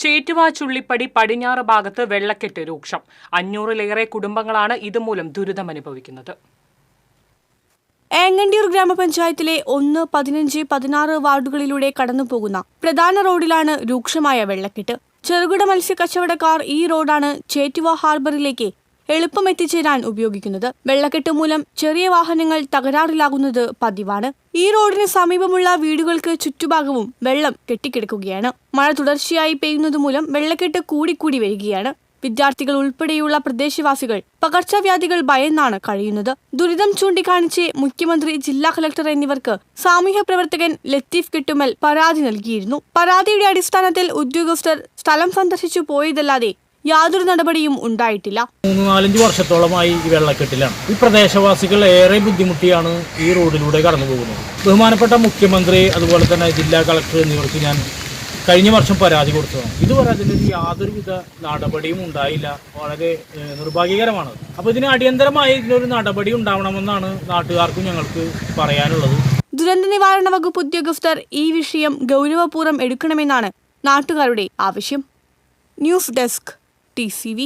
ചേറ്റുവ ചുള്ളിപ്പടി പടിഞ്ഞാറ് ഭാഗത്ത് വെള്ളക്കെട്ട് രൂക്ഷം. 500-ലേറെ കുടുംബങ്ങളാണ് ഇതുമൂലം ദുരിതമനുഭവിക്കുന്നത്. ഏങ്ങണ്ടിയൂർ ഗ്രാമപഞ്ചായത്തിലെ 1, 15, 16 വാർഡുകളിലൂടെ കടന്നുപോകുന്ന പ്രധാന റോഡിലാണ് രൂക്ഷമായ വെള്ളക്കെട്ട്. ചെറുകിട മത്സ്യക്കച്ചവടക്കാർ ഈ റോഡാണ് ചേറ്റുവ ഹാർബറിലേക്ക് എളുപ്പം എത്തിച്ചേരാൻ ഉപയോഗിക്കുന്നത്. വെള്ളക്കെട്ട് മൂലം ചെറിയ വാഹനങ്ങൾ തകരാറിലാകുന്നത് പതിവാണ്. ഈ റോഡിന് സമീപമുള്ള വീടുകൾക്ക് ചുറ്റുഭാഗവും വെള്ളം കെട്ടിക്കിടക്കുകയാണ്. മഴ തുടർച്ചയായി പെയ്യുന്നതുമൂലം വെള്ളക്കെട്ട് കൂടിക്കൂടി വരികയാണ്. വിദ്യാർത്ഥികൾ ഉൾപ്പെടെയുള്ള പ്രദേശവാസികൾ പകർച്ചവ്യാധികൾ ഭയന്നാണ് കഴിയുന്നത്. ദുരിതം ചൂണ്ടിക്കാണിച്ച് മുഖ്യമന്ത്രി, ജില്ലാ കളക്ടർ എന്നിവർക്ക് സാമൂഹ്യ പ്രവർത്തകൻ ലത്തീഫ് കെട്ടുമൽ പരാതി നൽകിയിരുന്നു. പരാതിയുടെ അടിസ്ഥാനത്തിൽ ഉദ്യോഗസ്ഥർ സ്ഥലം സന്ദർശിച്ചു പോയതല്ലാതെ യാതൊരു നടപടിയും ഉണ്ടായിട്ടില്ല. 3-4 വർഷത്തോളമായി ഈ വെള്ളക്കെട്ടിലാണ്. ഈ പ്രദേശവാസികൾ ഏറെ ബുദ്ധിമുട്ടിയാണ് ഈ റോഡിലൂടെ കടന്നു പോകുന്നത്. ബഹുമാനപ്പെട്ട മുഖ്യമന്ത്രി, അതുപോലെ തന്നെ ജില്ലാ കളക്ടർ എന്നിവർക്ക് ഞാൻ കഴിഞ്ഞ വർഷം പരാതി കൊടുത്തതാണ്. ഇതുവരെ അതിൽ യാതൊരുവിധ നടപടിയും ഉണ്ടായില്ല. വളരെ നിർഭാഗ്യകരമാണ്. അപ്പോൾ ഇതിന് അടിയന്തരമായി ഇതിനൊരു നടപടി ഉണ്ടാവണമെന്നാണ് നാട്ടുകാർക്കും ഞങ്ങൾക്ക് പറയാനുള്ളത്. ദുരന്ത നിവാരണ വകുപ്പ് ഉദ്യോഗസ്ഥർ ഈ വിഷയം ഗൗരവപൂർവ്വം എടുക്കണമെന്നാണ് നാട്ടുകാരുടെ ആവശ്യം. News desk TCV.